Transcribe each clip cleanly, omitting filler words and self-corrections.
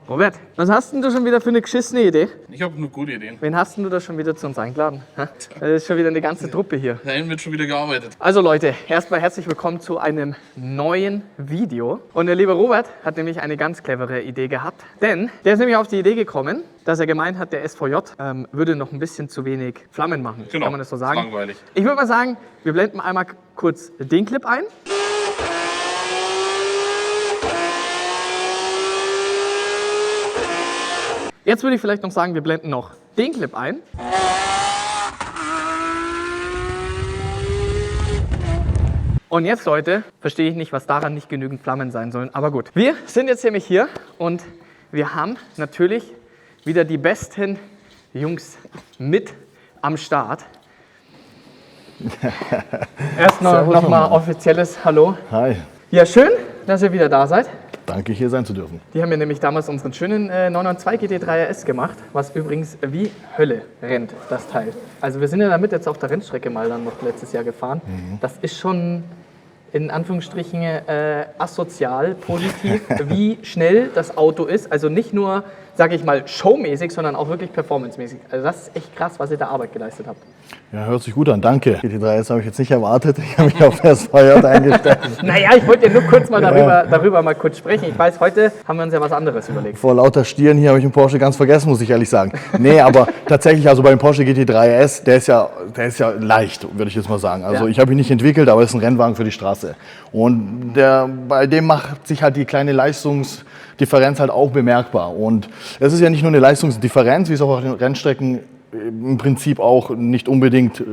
Robert, was hast denn du schon wieder für eine geschissene Idee? Ich habe nur gute Ideen. Wen hast denn du da schon wieder zu uns eingeladen? Das ist schon wieder eine ganze Truppe hier. Da wird schon wieder gearbeitet. Also Leute, erstmal herzlich willkommen zu einem neuen Video. Und der liebe Robert hat nämlich eine ganz clevere Idee gehabt. Denn der ist nämlich auf die Idee gekommen, dass er gemeint hat, der SVJ würde noch ein bisschen zu wenig Flammen machen. Genau, Kann man das so sagen? langweilig. Ich würde mal sagen, wir blenden einmal kurz den Clip ein. Jetzt würde ich vielleicht noch sagen, wir blenden noch den Clip ein. Und jetzt, Leute, verstehe ich nicht, was daran nicht genügend Flammen sein sollen. Aber gut, wir sind jetzt nämlich hier und wir haben natürlich wieder die besten Jungs mit am Start. Erst noch mal offizielles Hallo. Hi, Ja, schön, dass ihr wieder da seid. danke hier sein zu dürfen. Die haben mir nämlich damals unseren schönen 992 GT3 RS gemacht, was übrigens wie Hölle rennt, das Teil. Also wir sind ja damit jetzt auf der Rennstrecke mal dann noch letztes Jahr gefahren. Das ist schon in Anführungsstrichen asozial positiv, wie schnell das Auto ist. Also nicht nur, sage ich mal, showmäßig, sondern auch wirklich performancemäßig. Also das ist echt krass, was ihr da Arbeit geleistet habt. Ja, hört sich gut an, danke. GT3S habe ich jetzt nicht erwartet, ich habe mich auf das SVJ eingestellt. Naja, ich wollte ja nur kurz mal darüber mal kurz sprechen. Ich weiß, heute haben wir uns ja was anderes überlegt. Vor lauter Stieren hier habe ich den Porsche ganz vergessen, muss ich ehrlich sagen. Nee, aber tatsächlich, also beim Porsche GT3S, der ist ja leicht, würde ich jetzt mal sagen. Also Ja. ich habe ihn nicht entwickelt, aber es ist ein Rennwagen für die Straße. Und bei dem macht sich halt die kleine Leistungsdifferenz halt auch bemerkbar. Und es ist ja nicht nur eine Leistungsdifferenz, wie es auch auf den Rennstrecken im Prinzip auch nicht unbedingt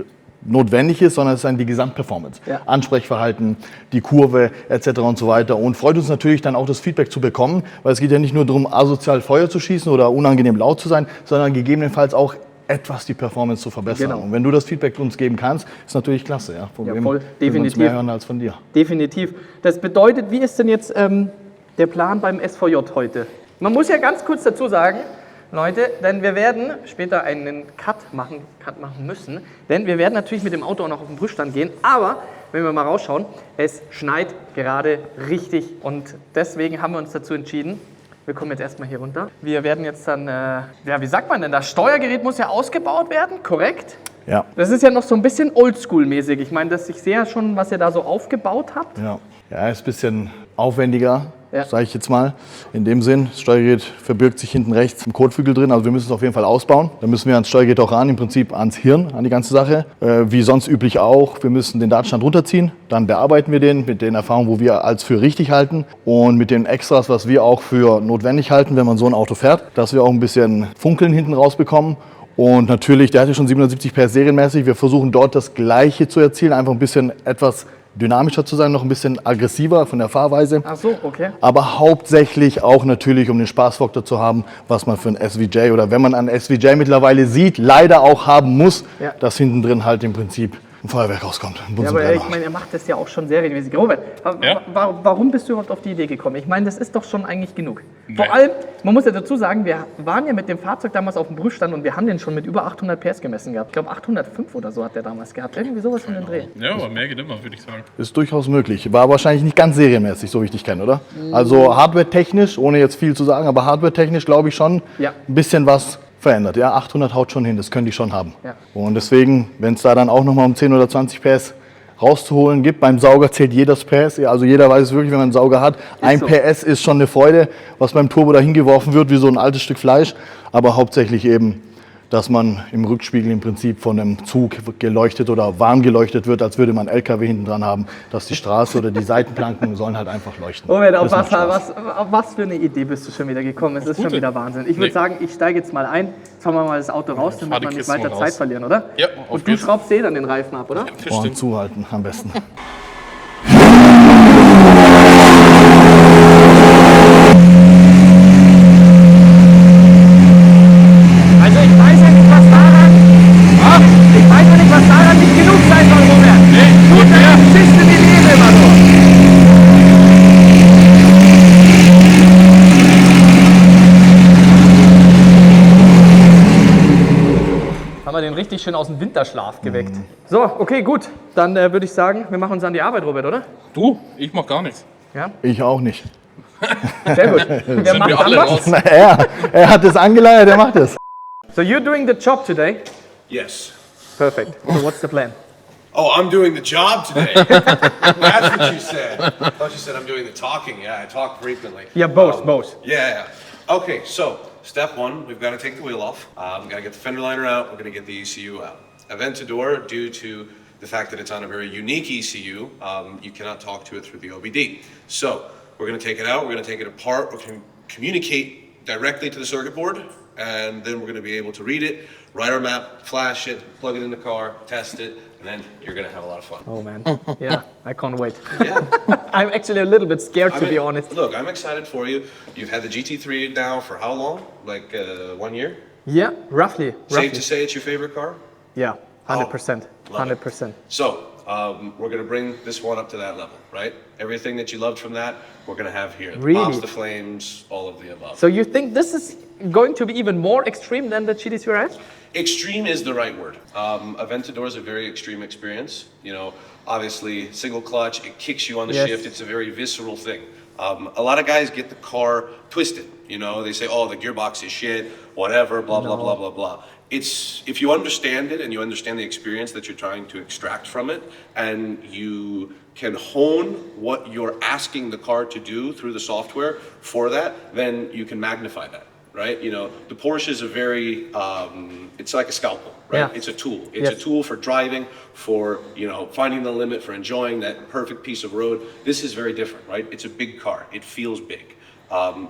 notwendig ist, sondern es ist dann die Gesamtperformance. Ja. Ansprechverhalten, die Kurve etc. und so weiter. Und freut uns natürlich dann auch das Feedback zu bekommen, weil es geht ja nicht nur darum, asozial Feuer zu schießen oder unangenehm laut zu sein, sondern gegebenenfalls auch etwas die Performance zu verbessern. Genau. Und wenn du das Feedback uns geben kannst, ist natürlich klasse. Ja, von Ja, wem voll, würden wir uns definitiv. mehr hören als von dir. Definitiv. Das bedeutet, wie ist denn jetzt der Plan beim SVJ heute? Man muss ja ganz kurz dazu sagen, Leute, denn wir werden später einen Cut machen müssen, denn wir werden natürlich mit dem Auto auch noch auf den Prüfstand gehen, aber wenn wir mal rausschauen, es schneit gerade richtig und deswegen haben wir uns dazu entschieden, wir kommen jetzt erstmal hier runter. Wir werden jetzt dann, ja, wie sagt man denn, das Steuergerät muss ja ausgebaut werden, korrekt? Ja. Das ist ja noch so ein bisschen oldschool-mäßig. Ich meine, ich sehe ja schon, was ihr da so aufgebaut habt. Ja, ist ein bisschen aufwendiger, Ja. sage ich jetzt mal. In dem Sinn, das Steuergerät verbirgt sich hinten rechts im Kotflügel drin, also wir müssen es auf jeden Fall ausbauen. Da müssen wir ans Steuergerät auch ran, im Prinzip ans Hirn, an die ganze Sache. Wie sonst üblich auch, wir müssen den Datenstand runterziehen, dann bearbeiten wir den mit den Erfahrungen, wo wir als für richtig halten und mit den Extras, was wir auch für notwendig halten, wenn man so ein Auto fährt, dass wir auch ein bisschen Funkeln hinten rausbekommen. Und natürlich, der hat ja schon 770 PS serienmäßig, wir versuchen dort das Gleiche zu erzielen, einfach ein bisschen etwas dynamischer zu sein, noch ein bisschen aggressiver von der Fahrweise. Ach so, okay. Aber hauptsächlich auch natürlich, um den Spaßfaktor zu haben, was man für ein SVJ oder wenn man einen SVJ mittlerweile sieht, leider auch haben muss, Ja. dass hinten drin halt im Prinzip ein Feuerwerk rauskommt. Ein Ja, Bunsen- aber ich meine, er macht das ja auch schon serienmäßig. Robert, Ja? warum bist du überhaupt auf die Idee gekommen? Ich meine, das ist doch schon eigentlich genug. Nee. Vor allem, man muss ja dazu sagen, wir waren ja mit dem Fahrzeug damals auf dem Prüfstand und wir haben den schon mit über 800 PS gemessen gehabt. Ich glaube 805 oder so hat der damals gehabt. Irgendwie sowas in den Dreh. Ja, aber mehr geht immer, würde ich sagen. Ist durchaus möglich. War wahrscheinlich nicht ganz serienmäßig, so wie ich dich kenne, oder? Also hardware-technisch, ohne jetzt viel zu sagen, aber hardware-technisch glaube ich schon Ja. ein bisschen was verändert. Ja, 800 haut schon hin, das können die schon haben. Ja. Und deswegen, wenn es da dann auch nochmal um 10 oder 20 PS rauszuholen gibt, beim Sauger zählt jedes PS. Ja, also jeder weiß es wirklich, wenn man einen Sauger hat. Ein so. PS ist schon eine Freude, was beim Turbo da hingeworfen wird, wie so ein altes Stück Fleisch. Aber hauptsächlich eben, dass man im Rückspiegel im Prinzip von einem Zug geleuchtet oder warm geleuchtet wird, als würde man einen LKW hinten dran haben, dass die Straße oder die Seitenplanken sollen halt einfach leuchten. Robert, auf Das macht Spaß. was für eine Idee bist du schon wieder gekommen? Es ist schon gute. wieder Wahnsinn. Ich würde Nee. sagen, ich steige jetzt mal ein. Jetzt fahren wir mal das Auto raus, damit fahr die wir nicht Kiste weiter mal Zeit raus. verlieren, oder? Ja, auf Und du geht's. schraubst dann den Reifen ab, oder? Ohren zuhalten am besten. Also ich weiß ja nicht, was daran... Ich weiß ja nicht, was daran nicht genug sein soll, Robert. Gut, ja. Schiste die Liebe immer so. Haben wir den richtig schön aus dem Winterschlaf geweckt. So, okay, gut. Dann würde ich sagen, wir machen uns an die Arbeit, Robert, oder? Du, ich mach gar nichts. Ja? Ich auch nicht. Sehr gut. Wer Sind macht wir dann alle was? raus. Na, er hat das angeleiert, er macht das. So you're doing the job today? Yes. Perfect. So what's the plan? Oh, I'm doing the job today. That's what you said. I thought you said I'm doing the talking. Yeah, I talk frequently. Yeah, both. Yeah. Okay, so step one, we've got to take the wheel off. We've got to get the fender liner out. We're going to get the ECU out. Aventador, due to the fact that it's on a very unique ECU, you cannot talk to it through the OBD. So we're going to take it out. We're going to take it apart. We're going to communicate directly to the circuit board, and then we're going to be able to read it, write our map, flash it, plug it in the car, test it, and then you're going to have a lot of fun. Oh man. Yeah, I can't wait. Yeah. I'm actually a little bit scared to I mean, be honest. Look, I'm excited for you. You've had the GT3 now for how long? Like 1 year? Yeah, roughly. Safe to say it's your favorite car? Yeah, 100%. Love it. 100%. So, we're going to bring this one up to that level, right? Everything that you loved from that, we're going to have here. The Really? pops, the flames, all of the above. So you think this is going to be even more extreme than the GT3 RS? Extreme is the right word. Aventador is a very extreme experience. You know, obviously, single clutch, it kicks you on the Yes. shift. It's a very visceral thing. A lot of guys get the car twisted. You know, they say, oh, the gearbox is shit, whatever, blah, blah, blah, blah, blah. It's, if you understand it and you understand the experience that you're trying to extract from it, and you can hone what you're asking the car to do through the software for that, then you can magnify that. Right, you know, the Porsche is a very, it's like a scalpel, right? Yeah. It's a tool. It's a Yes. tool for driving, for, you know, finding the limit, for enjoying that perfect piece of road. This is very different, right? It's a big car. It feels big.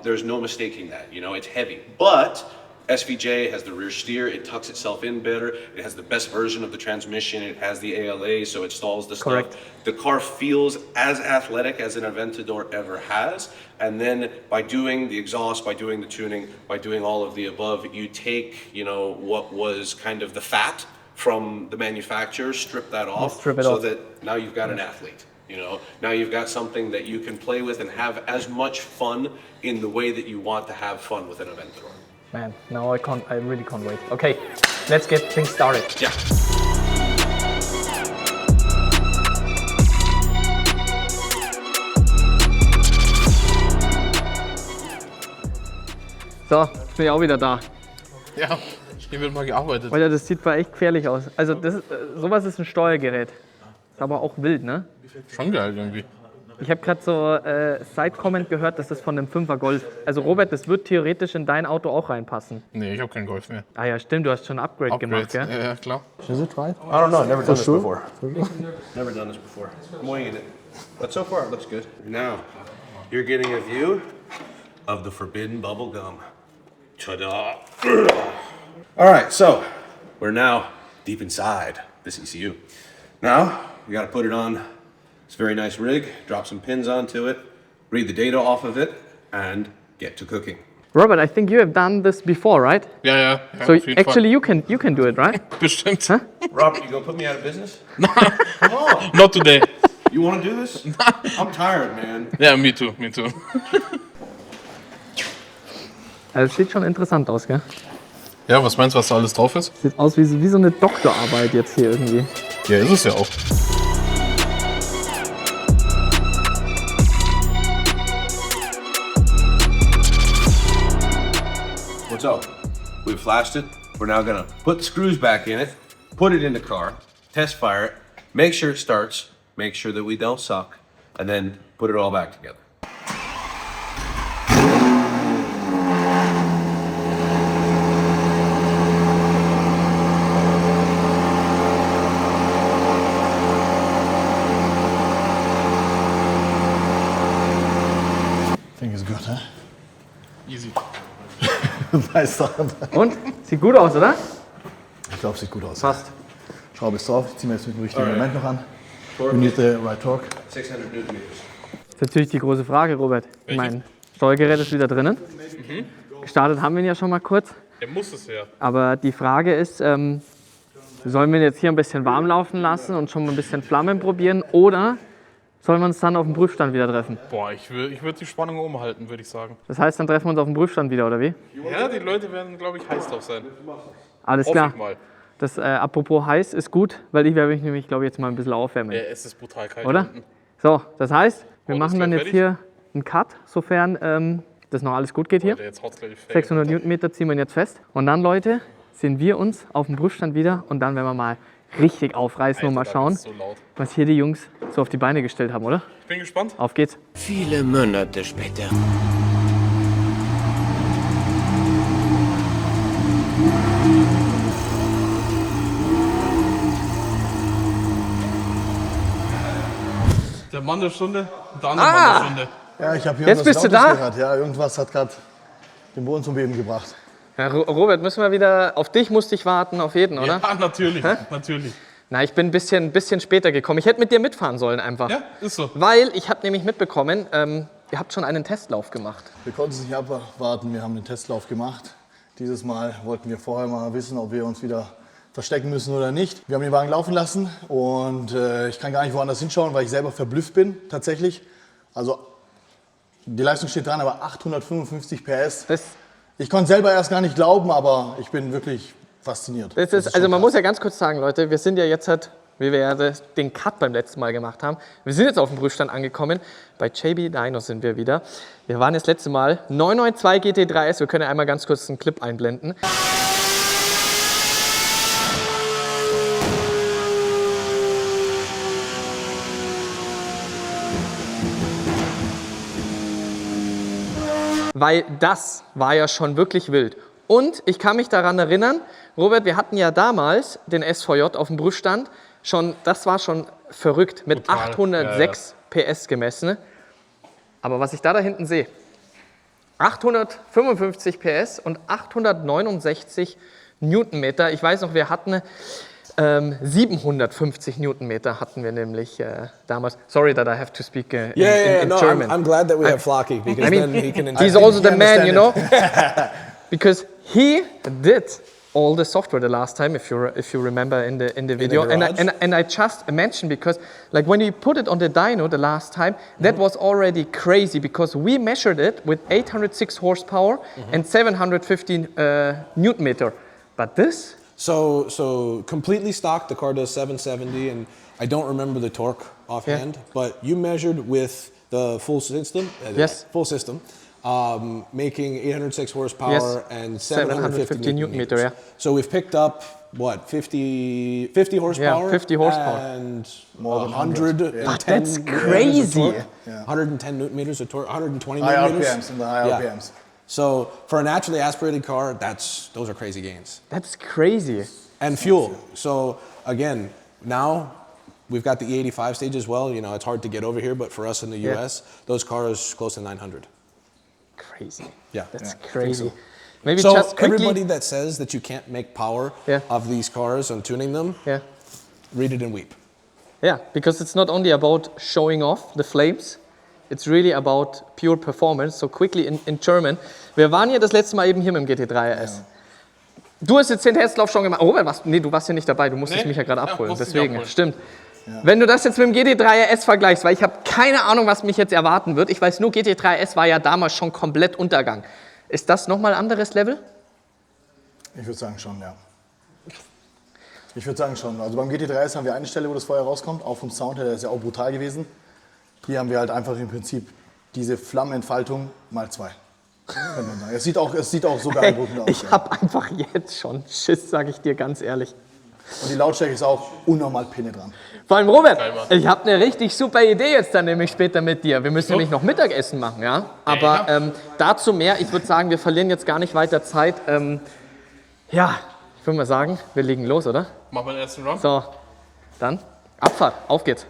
There's no mistaking that, you know, it's heavy. But SVJ has the rear steer, it tucks itself in better, it has the best version of the transmission, it has the ALA, so it stalls the Correct. stuff. The car feels as athletic as an Aventador ever has, and then by doing the exhaust, by doing the tuning, by doing all of the above, you take, you know, what was kind of the fat from the manufacturer, strip that off, strip it so off. that now you've got an athlete. You know, now you've got something that you can play with and have as much fun in the way that you want to have fun with an Aventador. Man, now I really can't wait. Okay, let's get things started. Yeah. So, jetzt bin ich auch wieder da. Ja, hier wird mal gearbeitet. Alter, das sieht mal echt gefährlich aus. Also das ist, sowas ist ein Steuergerät. Ist aber auch wild, ne? Schon geil irgendwie. Ich habe gerade so Side-Comment gehört, das ist von einem 5er Golf. Also Robert, das wird theoretisch in dein Auto auch reinpassen. Nee, ich habe keinen Golf mehr. Ah ja, stimmt, du hast schon ein Upgrade gemacht, gell? Ja, klar. Is it right? I don't know, I've never done this before. Never done this before. I'm winging it. But so far it looks good. Now, you're getting a view of the forbidden bubble gum. Ta-da! All right, so we're now deep inside this ECU. Now, you gotta put it on this very nice rig, drop some pins onto it, read the data off of it, and get to cooking. Robert, I think you have done this before, right? Ja, So auf jeden actually you can do it, right? Fall. Bestimmt. Robert, you gonna put me out of business? Come on, Not today. you wanna do this? I'm tired, man. Ja, me too, me too. Also es sieht schon interessant aus, gell? Ja, was meinst du, was da alles drauf ist? Sieht aus wie so eine Doktorarbeit jetzt hier irgendwie. Ja, ist es ja auch. What's up? We've flashed it. We're now gonna put the screws back in it, put it in the car, test fire it, make sure it starts, make sure that we don't suck, and then put it all back together. I think it's good, huh? Easy. Nice Sache. Und? Sieht gut aus, oder? Ich glaube, sieht gut aus. Passt. Schraube ist drauf. Ich ziehe mir jetzt mit dem richtigen Element noch an. We need the right torque. 600 Newton meters. Das ist natürlich die große Frage, Robert. Ich meine, Steuergerät ist wieder drinnen. Gestartet haben wir ihn ja schon mal kurz. Er muss es ja. Aber die Frage ist, sollen wir ihn jetzt hier ein bisschen warm laufen lassen und schon mal ein bisschen Flammen probieren? Oder sollen wir uns dann auf dem Prüfstand wieder treffen? Boah, ich würde die Spannung umhalten, würde ich sagen. Das heißt, dann treffen wir uns auf dem Prüfstand wieder, oder wie? Ja, die Leute werden, glaube ich, heiß drauf sein. Alles Hoffe klar. ich mal. Das apropos heiß ist gut, weil ich werde mich nämlich, glaube ich, jetzt mal ein bisschen aufwärmen. Ja, es ist brutal kalt. Oder? hier unten. So, das heißt, wir Oh, das machen dann gleich jetzt hier einen Cut, sofern das noch alles gut geht hier. Jetzt haut's gleich die Felge 600 runter. Newtonmeter ziehen wir ihn jetzt fest. Und dann, Leute, sehen wir uns auf dem Prüfstand wieder und dann werden wir mal richtig aufreißen und mal Alter, da schauen, wird's so laut. was hier die Jungs so auf die Beine gestellt haben, oder? Ich bin gespannt. Auf geht's. Viele Monate später. Der Mann der Stunde, der andere Mann der Stunde. Ja, ich habe hier Jetzt bist du Lautes da? gehört. Ja, irgendwas hat gerade den Boden zum Beben gebracht. Ja, Robert, müssen wir wieder, auf dich musste ich warten, auf jeden, oder? Ja, natürlich, natürlich. Na, ich bin ein bisschen später gekommen. Ich hätte mit dir mitfahren sollen einfach. Ja, ist so. Weil ich habe nämlich mitbekommen, ihr habt schon einen Testlauf gemacht. Wir konnten es nicht abwarten, wir haben den Testlauf gemacht. Dieses Mal wollten wir vorher mal wissen, ob wir uns wieder verstecken müssen oder nicht. Wir haben den Wagen laufen lassen und ich kann gar nicht woanders hinschauen, weil ich selber verblüfft bin, tatsächlich. Also die Leistung steht dran, aber 855 PS. Ich konnte selber erst gar nicht glauben, aber ich bin wirklich fasziniert. Das ist, also man muss ja ganz kurz sagen, Leute, wir sind ja jetzt halt, wie wir ja den Cut beim letzten Mal gemacht haben, wir sind jetzt auf dem Prüfstand angekommen. Bei JB Dinos sind wir wieder. Wir waren das letzte Mal 992 GT3S. Wir können ja einmal ganz kurz einen Clip einblenden. Weil das war ja schon wirklich wild. Und ich kann mich daran erinnern, Robert, wir hatten ja damals den SVJ auf dem Prüfstand. Das war schon verrückt, mit Total. 806 PS gemessen. Aber was ich da hinten sehe, 855 PS und 869 Newtonmeter. Ich weiß noch, wir hatten 750 Newtonmeter hatten wir nämlich damals. Sorry that I have to speak in No, German. I'm glad that we have Flocky because I mean, then he can. he's also the man, you know, understand because he did all the software the last time, if you remember in the video, garage? and I just mentioned because like when we put it on the dyno the last time, that was already crazy because we measured it with 806 horsepower and 715 Newton meter, but this. So completely stock. The car does 770, and I don't remember the torque offhand. But you measured with the full system. Yes. Full system, making 806 horsepower Yes. and 750 Newton meter, yeah. So we've picked up what 50 horsepower. 50 horsepower. and More than 110. But that's Newton meters of crazy. torque. 110 Newton meters of torque. 120 High Newton meters. RPMs, in the high Yeah. RPMs. So for a naturally aspirated car, those are crazy gains. That's crazy. And fuel. So again, now we've got the E85 stage as well. You know, it's hard to get over here, but for us in the Yeah. US, those cars close to 900. Crazy. Yeah. That's Yeah, I think crazy. so. Maybe So just quickly. everybody that says that you can't make power Yeah. of these cars and tuning them, Yeah. read it and weep. Yeah, because it's not only about showing off the flames, it's really about pure performance. So quickly in German. Wir waren ja das letzte Mal eben hier mit dem GT3 RS. Du hast jetzt den Testlauf schon gemacht. Robert, du warst hier nicht dabei. Du musstest Nee. mich ja gerade Ja, abholen. musste ich Deswegen, abholen. stimmt. Wenn du das jetzt mit dem GT3 RS vergleichst, weil ich habe keine Ahnung, was mich jetzt erwarten wird. Ich weiß nur, GT3 RS war ja damals schon komplett Untergang. Ist das nochmal ein anderes Level? Ich würde sagen schon, ja. Ich würde sagen schon. Also beim GT3S haben wir eine Stelle, wo das Feuer rauskommt, auch vom Sound her, der ist ja auch brutal gewesen. Hier haben wir halt einfach im Prinzip diese Flammenentfaltung mal 2. Könnte man sagen. Es sieht auch so beeindruckend aus. Ich Ja. habe einfach jetzt schon Schiss, sage ich dir ganz ehrlich. Und die Lautstärke ist auch unnormal penetrant. Vor allem Robert, Geil, Mann. ich habe eine richtig super Idee jetzt dann nämlich später mit dir. Wir müssen nämlich noch Mittagessen machen, ja? Aber dazu mehr. Ich würde sagen, wir verlieren jetzt gar nicht weiter Zeit. Ja, ich würde mal sagen, wir legen los, oder? Machen wir den ersten Run. So, dann Abfahrt, auf geht's.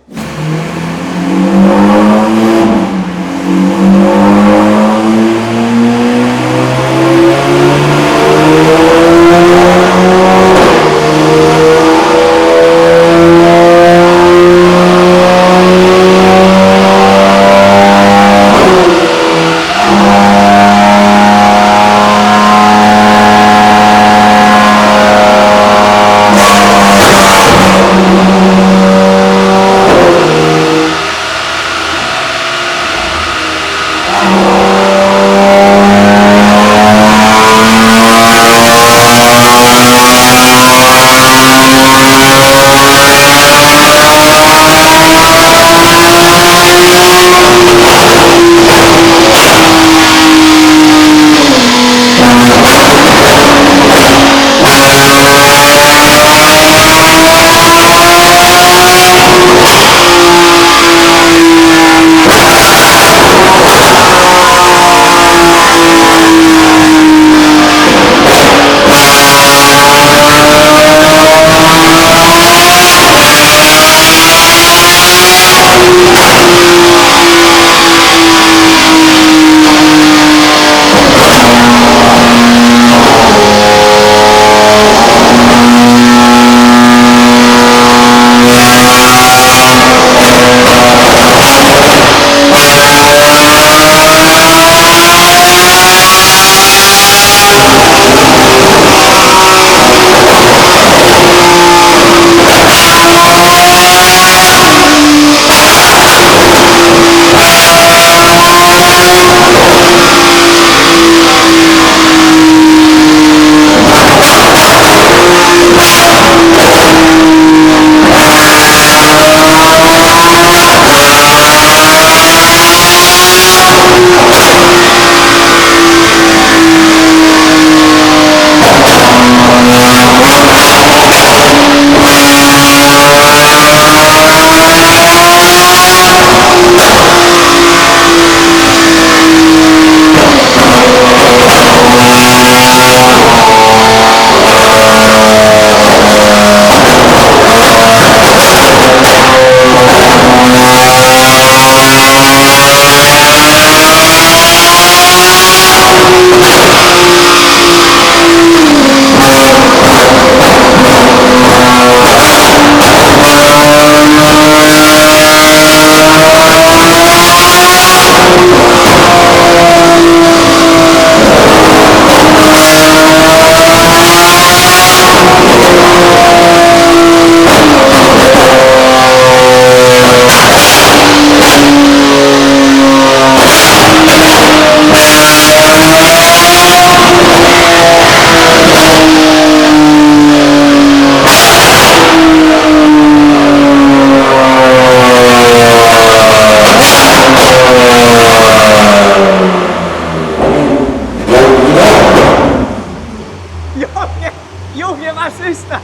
Was ist das?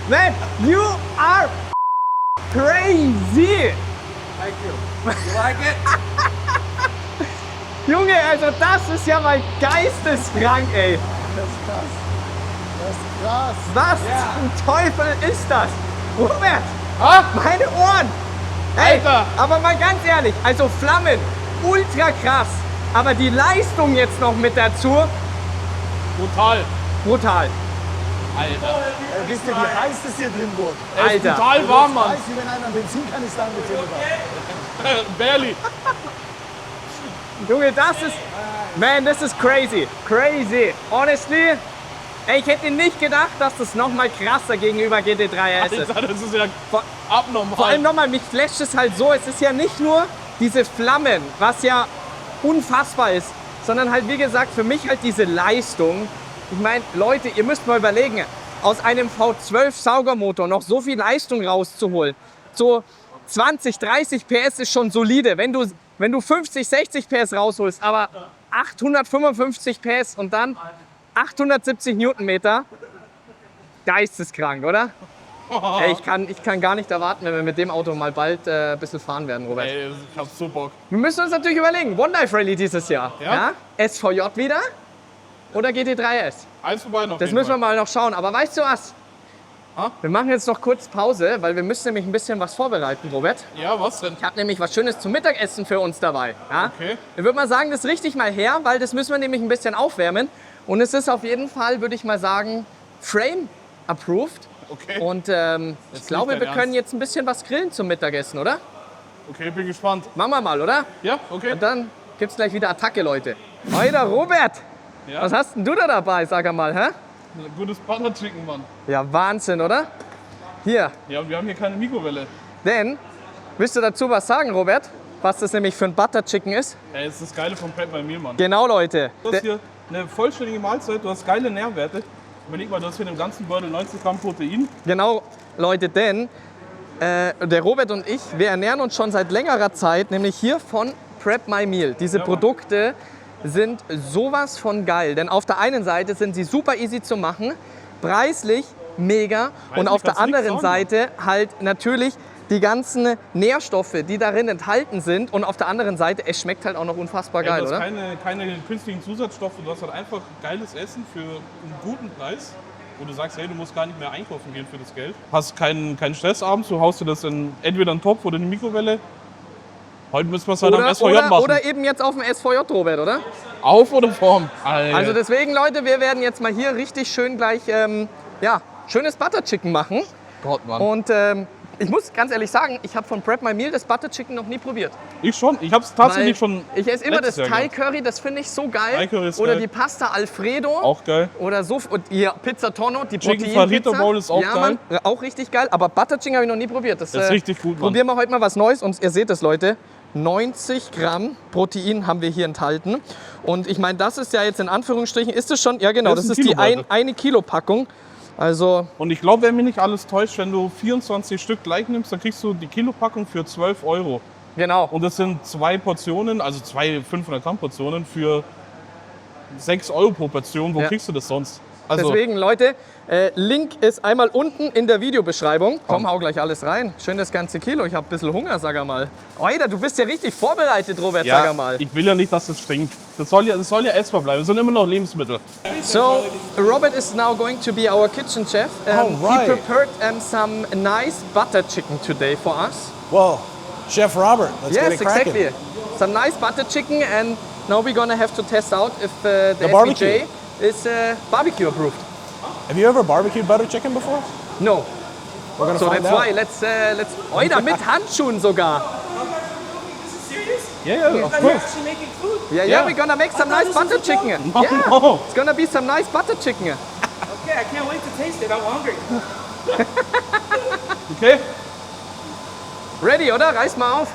Man, you are crazy. Thank you. You like it? Junge, also das ist ja mal geisteskrank, ey. Das ist krass. Das ist krass. Was zum Teufel ist das? Robert, Ah? meine Ohren. Ey, Alter. aber mal ganz ehrlich, also Flammen, ultra krass. Aber die Leistung jetzt noch mit dazu, Brutal. brutal. Alter. Wisst ihr, wie heiß es hier drin wird? Er ist Alter. brutal warm, Mann. Heiß, wie wenn einer einen Benzinkanister angezündet hat. Barely. Junge, das ist, man, das ist crazy. Crazy. Honestly, ey, ich hätte nicht gedacht, dass das noch mal krasser gegenüber GT3 RS ist. Alter, das ist ja Vor abnormal. allem nochmal, mich flasht es halt so, es ist ja nicht nur diese Flammen, was ja unfassbar ist, sondern halt, wie gesagt, für mich halt diese Leistung. Ich meine, Leute, ihr müsst mal überlegen, aus einem V12 Saugermotor noch so viel Leistung rauszuholen. So 20, 30 PS ist schon solide. Wenn du 50, 60 PS rausholst, aber 855 PS und dann 870 Newtonmeter, geisteskrank, oder? Ey, ich kann gar nicht erwarten, wenn wir mit dem Auto mal bald ein bisschen fahren werden, Robert. Ey, ich hab so Bock. Wir müssen uns natürlich überlegen, One Life Rally dieses Jahr. Ja. SVJ wieder oder GT3S? Eins vorbei noch. Das müssen wir mal noch schauen. Aber weißt du was? Ha? Wir machen jetzt noch kurz Pause, weil wir müssen nämlich ein bisschen was vorbereiten, Robert. Ja, was denn? Ich habe nämlich was Schönes zum Mittagessen für uns dabei. Ja? Okay. Ich würde mal sagen, das richte ich mal her, weil das müssen wir nämlich ein bisschen aufwärmen. Und es ist auf jeden Fall, würde ich mal sagen, Frame approved. Okay. Und ich glaube, dein wir können Ernst. jetzt ein bisschen was grillen zum Mittagessen, oder? Okay, bin gespannt. Machen wir mal, oder? Ja, okay. Und dann gibt's gleich wieder Attacke, Leute. Alter, Robert! Ja. Was hast denn du da dabei, sag einmal, hä? Ein gutes Butter Chicken, Mann. Ja, Wahnsinn, oder? Hier, Ja, und wir haben hier keine Mikrowelle. denn, willst du dazu was sagen, Robert? Was das nämlich für ein Butter Chicken ist? Ey, das ist das Geile vom Prep bei mir, Mann. Genau, Leute. Du hast hier eine vollständige Mahlzeit, du hast geile Nährwerte. Überleg mal, du hast hier in dem ganzen Beutel 90 Gramm Protein. Genau, Leute, denn der Robert und ich, wir ernähren uns schon seit längerer Zeit, nämlich hier von Prep My Meal. Diese Ja, Mann. Produkte sind sowas von geil, denn auf der einen Seite sind sie super easy zu machen, preislich mega und auf der kannst du nichts anderen sagen. Seite halt natürlich die ganzen Nährstoffe, die darin enthalten sind und auf der anderen Seite, es schmeckt halt auch noch unfassbar geil, du hast oder? keine künstlichen Zusatzstoffe, du hast halt einfach geiles Essen für einen guten Preis. Wo du sagst, hey, du musst gar nicht mehr einkaufen gehen für das Geld. Hast keinen Stress abends, du haust dir das in entweder einen Topf oder in die Mikrowelle. Heute müssen wir es halt am SVJ machen. Oder eben jetzt auf dem SVJ, Robert, oder? Auf oder vorm? Alter. Also deswegen, Leute, wir werden jetzt mal hier richtig schön gleich, ja, schönes Butter Chicken machen. Gott, Mann. Und ich muss ganz ehrlich sagen, ich habe von Prep My Meal das Butter Chicken noch nie probiert. Ich schon. Ich habe es tatsächlich schon. Ich esse immer das letztes Jahr Thai Curry, das finde ich so geil. Thai Curry ist Oder geil. die Pasta Alfredo. Auch geil. Oder so. Und hier Pizza Tonno, die Chicken Proteinpizza. Fajita Bowl ist auch ja, geil. Mann, auch richtig geil. Aber Butter Chicken habe ich noch nie probiert. Das Das ist richtig gut, Mann. Probieren wir heute mal was Neues. Und ihr seht es, Leute. 90 Gramm Protein haben wir hier enthalten. Und ich meine, das ist ja jetzt in Anführungsstrichen, ist es schon, ja genau, Das das ist ist ein die Kilobeutel. eine Kilo Packung. Also, Und ich glaube, wenn mich nicht alles täuscht, wenn du 24 Stück gleich nimmst, dann kriegst du die Kilopackung für 12 €. genau. Und das sind 2 Portionen, also 2 500 Gramm Portionen für 6 € pro Portion. Wo Ja. kriegst du das sonst? Also, Deswegen, Leute, Link ist einmal unten in der Videobeschreibung. Komm, hau gleich alles rein. Schön das ganze Kilo. Ich habe ein bisschen Hunger, sag mal. Alter, du bist ja richtig vorbereitet, Robert, ja, sag mal. ich will ja nicht, dass das stinkt. Das soll ja essbar bleiben. Das sind immer noch Lebensmittel. So, Robert is now going to be our kitchen chef. right. He prepared some nice butter chicken today for us. Well, Chef Robert, let's get Yes, it cracking. exactly. Some nice butter chicken, and now we're gonna have to test out if the barbecue. SVJ is barbecue approved. Have you ever barbecued butter chicken before? No. We're gonna So find that's out. why. Let's. Alter, mit Handschuhen sogar. Ja, ja, of course. Yeah, Yeah. we're gonna make some nice butter chicken. No, Yeah, no. it's gonna be some nice butter chicken. Okay, I can't wait to taste it. I'm hungry. Okay? Ready, oder? Reiß mal auf.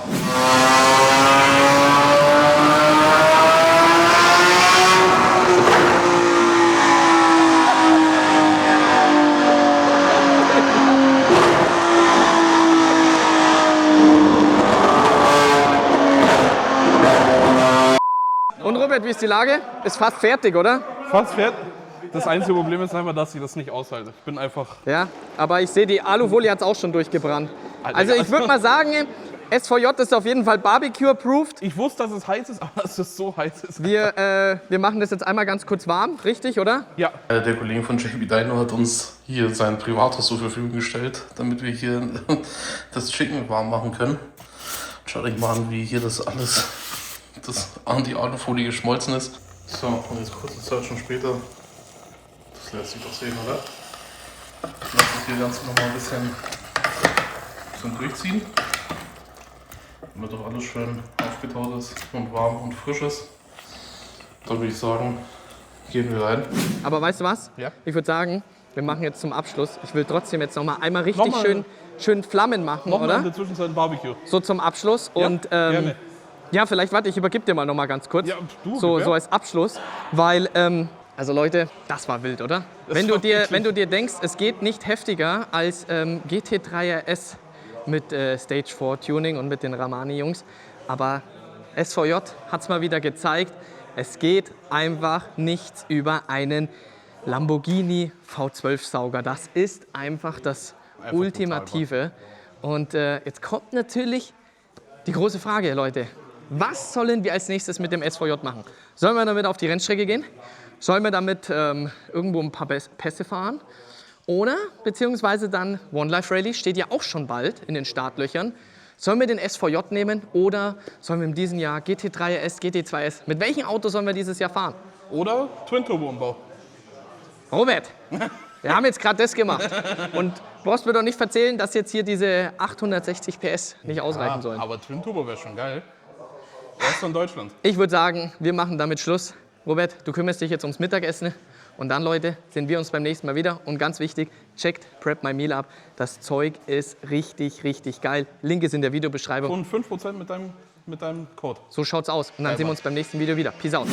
Und Robert, wie ist die Lage? Ist fast fertig, oder? Fast fertig. Das einzige Problem ist einfach, dass ich das nicht aushalte. Ich bin einfach... Ja, aber ich sehe, die Alufolie hat es auch schon durchgebrannt. Also ich würde mal sagen, SVJ ist auf jeden Fall Barbecue-approved. Ich wusste, dass es heiß ist, aber dass es so heiß ist. Wir machen das jetzt einmal ganz kurz warm, richtig, oder? Ja. Der Kollege von JB Dino hat uns hier sein Privathaus zur Verfügung gestellt, damit wir hier das Chicken warm machen können. Schaut euch mal an, wie hier das alles, an die Alufolie geschmolzen ist. So, und jetzt kurze Zeit schon später, das lässt sich doch sehen, oder? Ich lasse das hier Ganze nochmal ein bisschen durchziehen, damit doch alles schön aufgetaut ist und warm und frisch ist. Dann würde ich sagen, gehen wir rein. Aber weißt du was? Ja. Ich würde sagen, wir machen jetzt zum Abschluss. Ich will trotzdem jetzt noch mal einmal richtig schön Flammen machen, Nochmal in oder? der Zwischenzeit ein Barbecue. So zum Abschluss. Ja, Und gerne. ja, vielleicht warte, ich übergebe dir mal noch mal ganz kurz. Ja, du, so bitte. als Abschluss, weil also Leute, das war wild, oder? Wenn du dir denkst, es geht nicht heftiger als GT3 RS mit Stage 4 Tuning und mit den Ramani-Jungs, aber SVJ hat es mal wieder gezeigt, es geht einfach nichts über einen Lamborghini V12-Sauger. Das ist einfach das Ultimative. Und jetzt kommt natürlich die große Frage, Leute. Was sollen wir als nächstes mit dem SVJ machen? Sollen wir damit auf die Rennstrecke gehen? Sollen wir damit irgendwo ein paar Pässe fahren? Oder, beziehungsweise dann One Life Rally steht ja auch schon bald in den Startlöchern. Sollen wir den SVJ nehmen oder sollen wir in diesem Jahr GT3 RS, GT2 S? Mit welchem Auto sollen wir dieses Jahr fahren? Oder Twin-Turbo-Umbau. Robert, wir haben jetzt gerade das gemacht. Und brauchst mir doch nicht erzählen, dass jetzt hier diese 860 PS nicht ausreichen sollen. Aber Twin-Turbo wäre schon geil. Erst in Deutschland. Ich würde sagen, wir machen damit Schluss. Robert, du kümmerst dich jetzt ums Mittagessen. Und dann, Leute, sehen wir uns beim nächsten Mal wieder. Und ganz wichtig, checkt Prep My Meal ab. Das Zeug ist richtig, richtig geil. Link ist in der Videobeschreibung. Und 5% mit deinem Code. So schaut's aus. Und dann sehen wir uns beim nächsten Video wieder. Peace out.